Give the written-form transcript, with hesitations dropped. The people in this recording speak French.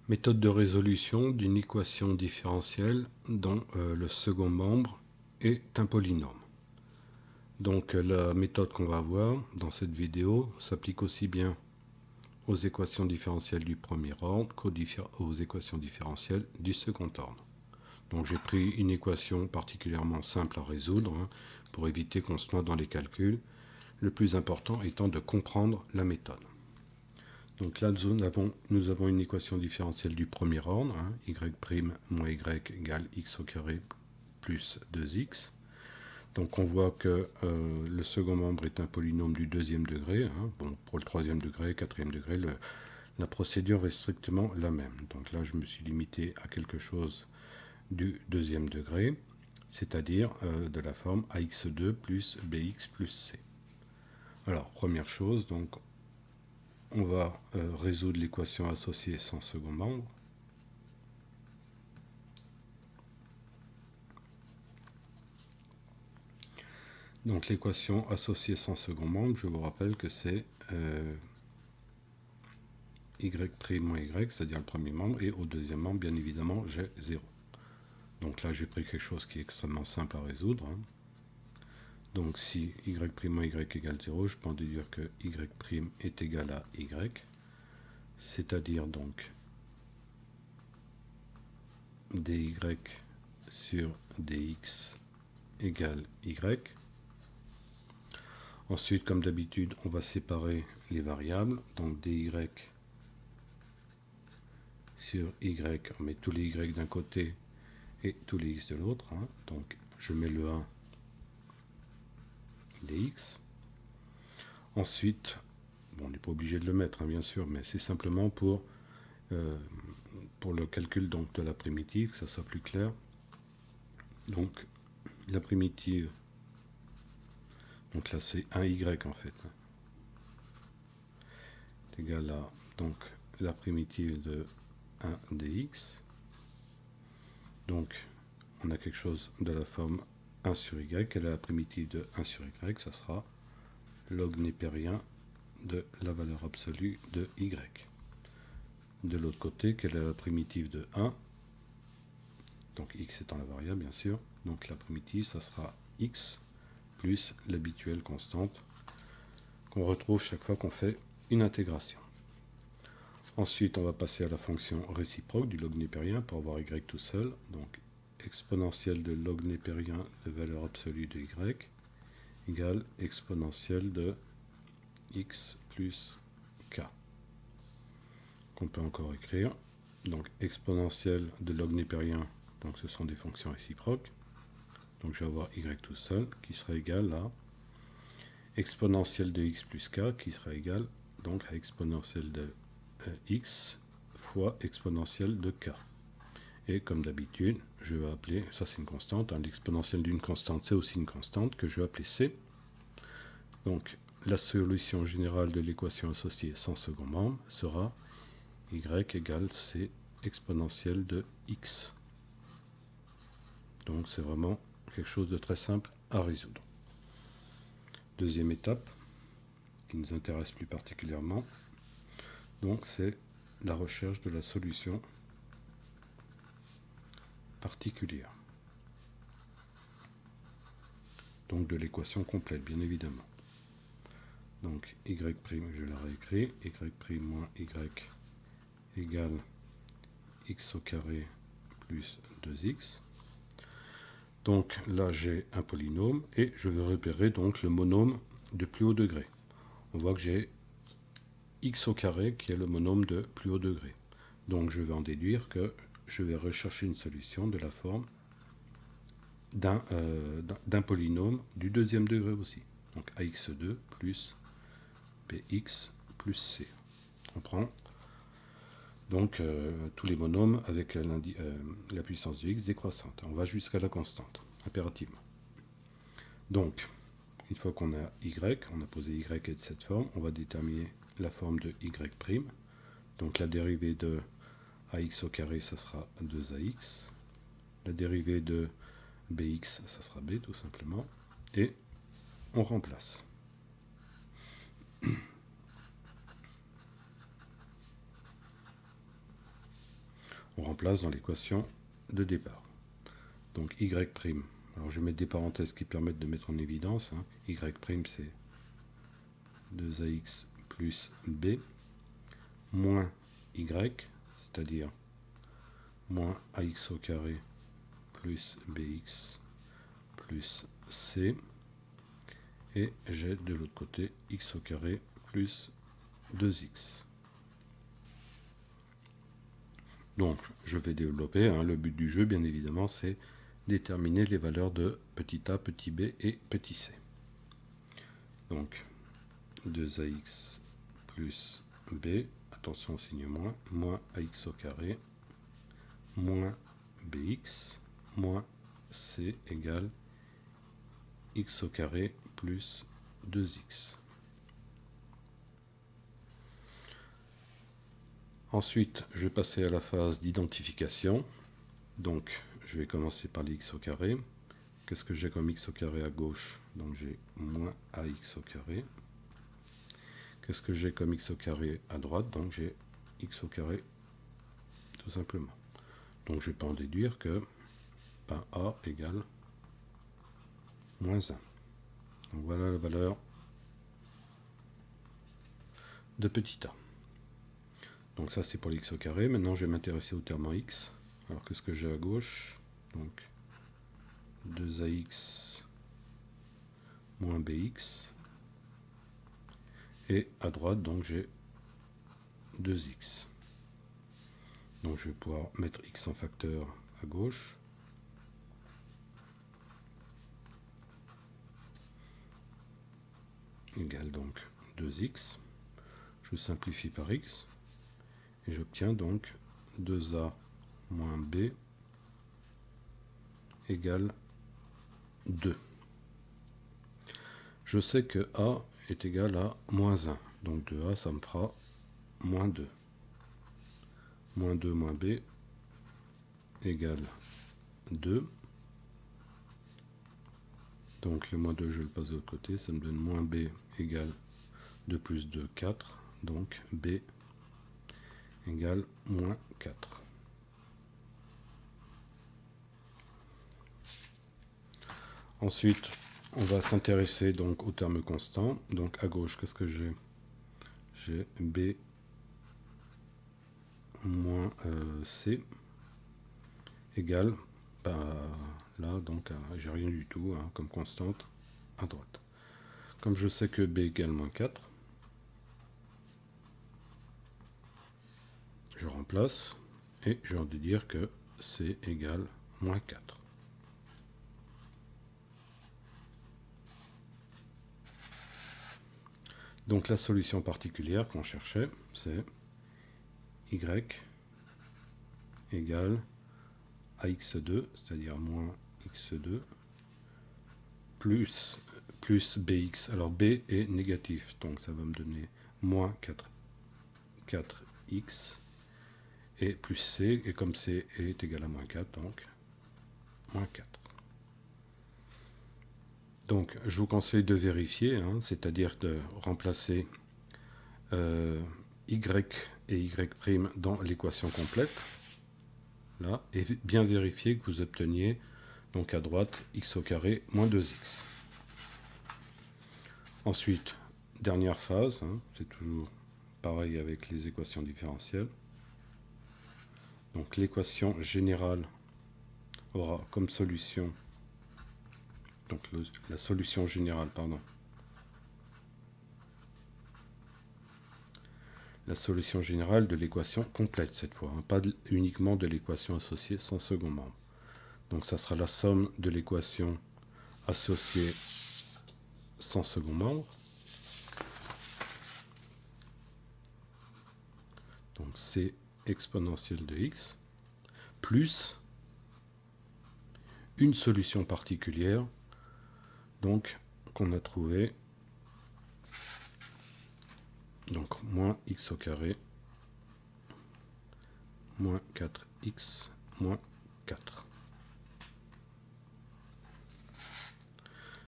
Méthode de résolution d'une équation différentielle dont le second membre est un polynôme. Donc la méthode qu'on va voir dans cette vidéo s'applique aussi bien aux équations différentielles du premier ordre qu'aux équations différentielles du second ordre. Donc j'ai pris une équation particulièrement simple à résoudre pour éviter qu'on se noie dans les calculs, le plus important étant de comprendre la méthode. Donc là, nous avons une équation différentielle du premier ordre, y' moins y égale x au carré plus 2x. Donc on voit que le second membre est un polynôme du deuxième degré. Bon, pour le troisième degré, quatrième degré, la procédure est strictement la même. Donc là, je me suis limité à quelque chose du deuxième degré, c'est-à-dire de la forme ax2 plus bx plus c. Alors, première chose, donc on va résoudre l'équation associée sans second membre. Donc l'équation associée sans second membre, je vous rappelle que c'est y' moins y, c'est-à-dire le premier membre, et au deuxième membre, bien évidemment, j'ai 0. Donc là, j'ai pris quelque chose qui est extrêmement simple à résoudre. Donc si y' moins y égale 0, je peux en déduire que y' est égal à y, c'est-à-dire donc dy sur dx égale y. Ensuite, comme d'habitude, on va séparer les variables. Donc dy sur y, on met tous les y d'un côté et tous les x de l'autre. Donc je mets le 1 dx. Ensuite, bon, on n'est pas obligé de le mettre, bien sûr, mais c'est simplement pour le calcul donc, de la primitive, que ça soit plus clair. Donc la primitive, donc là c'est 1y en fait, est égal à donc la primitive de 1 dx. Donc on a quelque chose de la forme 1 sur y, quelle est la primitive de 1 sur y, ça sera log népérien de la valeur absolue de y. De l'autre côté, quelle est la primitive de 1, donc x étant la variable bien sûr, donc la primitive ça sera x plus l'habituelle constante qu'on retrouve chaque fois qu'on fait une intégration. Ensuite, on va passer à la fonction réciproque du log népérien pour avoir y tout seul. Donc exponentielle de log népérien de valeur absolue de y égale exponentielle de x plus k. Qu'on peut encore écrire. Donc exponentielle de log népérien, donc ce sont des fonctions réciproques. Donc je vais avoir y tout seul qui sera égal à exponentielle de x plus k qui sera égal donc à exponentielle de x fois exponentielle de k. Et comme d'habitude, je vais appeler, ça c'est une constante, l'exponentielle d'une constante c'est aussi une constante que je vais appeler c. Donc la solution générale de l'équation associée sans second membre sera y égale c exponentielle de x. Donc c'est vraiment quelque chose de très simple à résoudre. Deuxième étape, qui nous intéresse plus particulièrement, donc c'est la recherche de la solution particulière. Donc de l'équation complète, bien évidemment. Donc y', je la réécris, y' moins y égale x au carré plus 2x. Donc là j'ai un polynôme et je veux repérer donc le monôme de plus haut degré. On voit que j'ai x au carré qui est le monôme de plus haut degré. Donc je vais en déduire que je vais rechercher une solution de la forme d'un polynôme du deuxième degré aussi. Donc ax2 plus bx plus c. On prend donc tous les monômes avec la puissance de x décroissante. On va jusqu'à la constante, impérativement. Donc, une fois qu'on a y, on a posé y est de cette forme, on va déterminer la forme de y'. Donc la dérivée de ax au carré, ça sera 2ax. La dérivée de bx, ça sera b tout simplement. Et on remplace. on remplace dans l'équation de départ. Donc y', alors je vais mettre des parenthèses qui permettent de mettre en évidence, hein. Y' c'est 2ax plus b moins y, c'est-à-dire moins ax au carré plus bx plus c, et j'ai de l'autre côté x au carré plus 2x. Donc je vais développer, hein, le but du jeu bien évidemment c'est déterminer les valeurs de petit a, petit b et petit c. Donc 2ax plus b, attention au signe moins, moins ax au carré, moins bx, moins c égale x au carré plus 2x. Ensuite, je vais passer à la phase d'identification. Donc, je vais commencer par l'x au carré. Qu'est-ce que j'ai comme x au carré à gauche? Donc, j'ai moins ax au carré. Qu'est-ce que j'ai comme x au carré à droite? Donc, j'ai x au carré, tout simplement. Donc, je peux en déduire que a égale moins 1. Donc, voilà la valeur de petit a. Donc ça c'est pour l'x au carré. Maintenant je vais m'intéresser au terme en x. Alors qu'est-ce que j'ai à gauche? Donc 2ax moins bx. Et à droite donc j'ai 2x. Donc je vais pouvoir mettre x en facteur à gauche. Égale donc 2x. Je simplifie par x. Et j'obtiens donc 2a moins b égale 2. Je sais que a est égal à moins 1. Donc 2a, ça me fera moins 2. Moins 2 moins b égale 2. Donc le moins 2, je le passe de l'autre côté. Ça me donne moins b égale 2 plus 2, 4. Donc b égale moins 4. Ensuite, on va s'intéresser donc au terme constant. Donc à gauche, qu'est-ce que j'ai? J'ai b moins c égale, là donc j'ai rien du tout, hein, comme constante à droite. Comme je sais que b égale moins 4, je remplace et je vais dire que c égale moins 4. Donc la solution particulière qu'on cherchait, c'est y égale ax2, c'est-à-dire moins x2, plus bx. Alors b est négatif, donc ça va me donner moins 4x, et plus c, et comme c est égal à moins 4, donc moins 4. Donc je vous conseille de vérifier, hein, c'est-à-dire de remplacer y et y' dans l'équation complète, là, et bien vérifier que vous obteniez donc à droite x au carré moins 2x. Ensuite, dernière phase, hein, c'est toujours pareil avec les équations différentielles. Donc l'équation générale aura comme solution, donc la solution générale, la solution générale de l'équation complète cette fois, hein, pas uniquement de l'équation associée sans second membre. Donc ça sera la somme de l'équation associée sans second membre. Donc c'est exponentielle de x plus une solution particulière donc qu'on a trouvé, donc moins x au carré moins 4x moins 4.